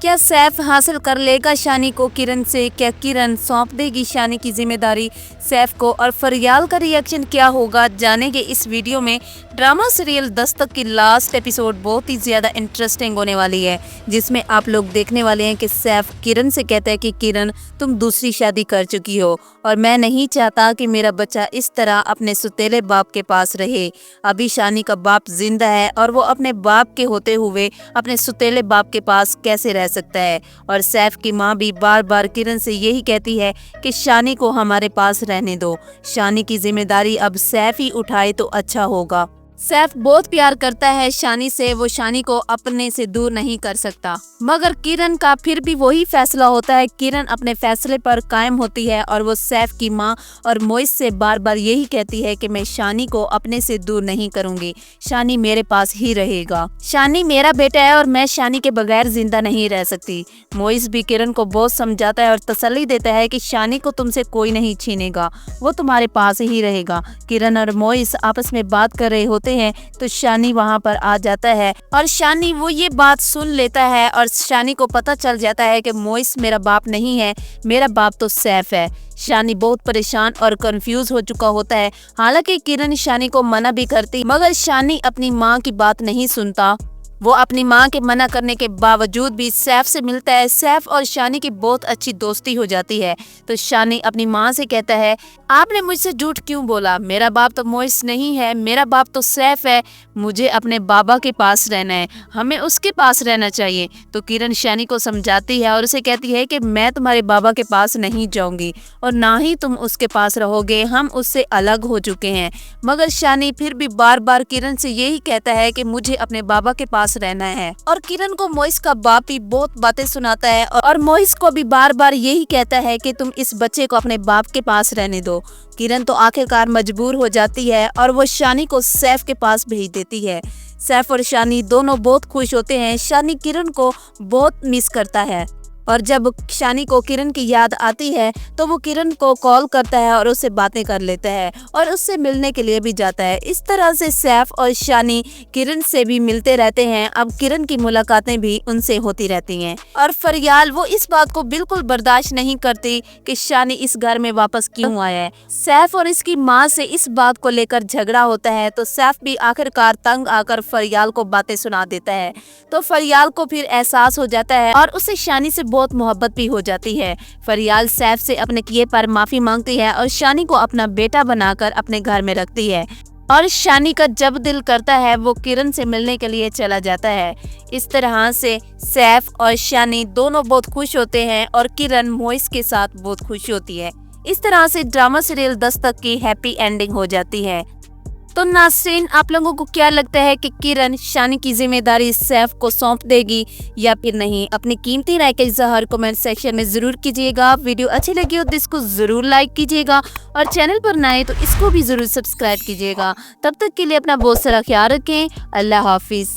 क्या सैफ हासिल कर लेगा शानी को किरण से? क्या किरण सौंप देगी शानी की जिम्मेदारी सैफ को? और फरियाल का रिएक्शन क्या होगा, जानेंगे इस वीडियो में। ड्रामा सीरियल दस्तक की लास्ट एपिसोड बहुत ही ज़्यादा इंटरेस्टिंग होने वाली है, जिसमें आप लोग देखने वाले हैं कि सैफ किरण से कहता है कि किरण, तुम दूसरी शादी कर चुकी हो और मैं नहीं चाहता कि मेरा बच्चा इस तरह अपने सुतेले बाप के पास रहे। अभी शानी का बाप जिंदा है और वो अपने बाप के होते हुए अपने सुतेले बाप के पास कैसे रह सकता है। और सैफ की माँ भी बार बार किरण से यही कहती है कि शानी को हमारे पास रहने दो, शानी की जिम्मेदारी अब सैफ ही उठाए तो अच्छा होगा। सैफ बहुत प्यार करता है शानी से, वो शानी को अपने से दूर नहीं कर सकता, मगर किरण का फिर भी वही फैसला होता है। किरण अपने फैसले पर कायम होती है और वो सैफ की माँ और मोइस से बार बार यही कहती है कि मैं शानी को अपने से दूर नहीं करूंगी, शानी मेरे पास ही रहेगा, शानी मेरा बेटा है और मैं शानी के बगैर जिंदा नहीं रह सकती। मोइस भी किरण को बहुत समझाता है और तसल्ली देता है कि शानी को तुमसे कोई नहीं छीनेगा, वो तुम्हारे पास ही रहेगा। किरण और मोइस आपस में बात कर रहे होते हैं तो शानी वहां पर आ जाता है और शानी वो ये बात सुन लेता है और शानी को पता चल जाता है कि मोइस मेरा बाप नहीं है, मेरा बाप तो सैफ है। शानी बहुत परेशान और कंफ्यूज हो चुका होता है। हालांकि किरण शानी को मना भी करती, मगर शानी अपनी माँ की बात नहीं सुनता। वो अपनी माँ के मना करने के बावजूद भी सैफ से मिलता है। सैफ और शानी की बहुत अच्छी दोस्ती हो जाती है। तो शानी अपनी माँ से कहता है, आपने मुझसे झूठ क्यों बोला? मेरा बाप तो मोइस नहीं है, मेरा बाप तो सैफ है। मुझे अपने बाबा के पास रहना है, हमें उसके पास रहना चाहिए। तो किरण शानी को समझाती है और उसे कहती है कि मैं तुम्हारे बाबा के पास नहीं जाऊंगी और ना ही तुम उसके पास रहोगे, हम उससे अलग हो चुके हैं। मगर शानी फिर भी बार बार किरण से यही कहता है कि मुझे अपने बाबा के पास रहना है। और किरण को मोइस का बाप भी बहुत बातें सुनाता है और मोइस को भी बार बार यही कहता है कि तुम इस बच्चे को अपने बाप के पास रहने दो। किरण तो आखिरकार मजबूर हो जाती है और वो शानी को सैफ के पास भेज देती है। सैफ और शानी दोनों बहुत खुश होते हैं। शानी किरण को बहुत मिस करता है और जब शानी को किरण की याद आती है तो वो किरण को कॉल करता है और उससे बातें कर लेता है और उससे मिलने के लिए भी जाता है। इस तरह से सैफ और शानी किरण से भी मिलते रहते हैं। अब किरण की मुलाकातें भी उनसे होती रहती हैं और फरियाल वो इस बात को बिल्कुल बर्दाश्त नहीं करती कि शानी इस घर में वापस क्यों आया है। सैफ और इसकी माँ से इस बात को लेकर झगड़ा होता है तो सैफ भी आखिरकार तंग आकर फरियाल को बातें सुना देता है। तो फरियाल को फिर एहसास हो जाता है और उसे शानी से बहुत मोहब्बत भी हो जाती है। फरियाल सैफ से अपने किए पर माफी मांगती है और शानी को अपना बेटा बनाकर अपने घर में रखती है। और शानी का जब दिल करता है वो किरण से मिलने के लिए चला जाता है। इस तरह से सैफ और शानी दोनों बहुत खुश होते हैं और किरण मोइस के साथ बहुत खुश होती है। इस तरह से ड्रामा सीरियल दस्तक की हैप्पी एंडिंग हो जाती है। तो नाज़रीन, आप लोगों को क्या लगता है कि किरण शानी की जिम्मेदारी सैफ को सौंप देगी या फिर नहीं? अपनी कीमती राय का इज़हार कमेंट सेक्शन में जरूर कीजिएगा। वीडियो अच्छी लगी हो तो इसको जरूर लाइक कीजिएगा और चैनल पर नए तो इसको भी जरूर सब्सक्राइब कीजिएगा। तब तक के लिए अपना बहुत सारा ख्याल रखें। अल्लाह हाफिज।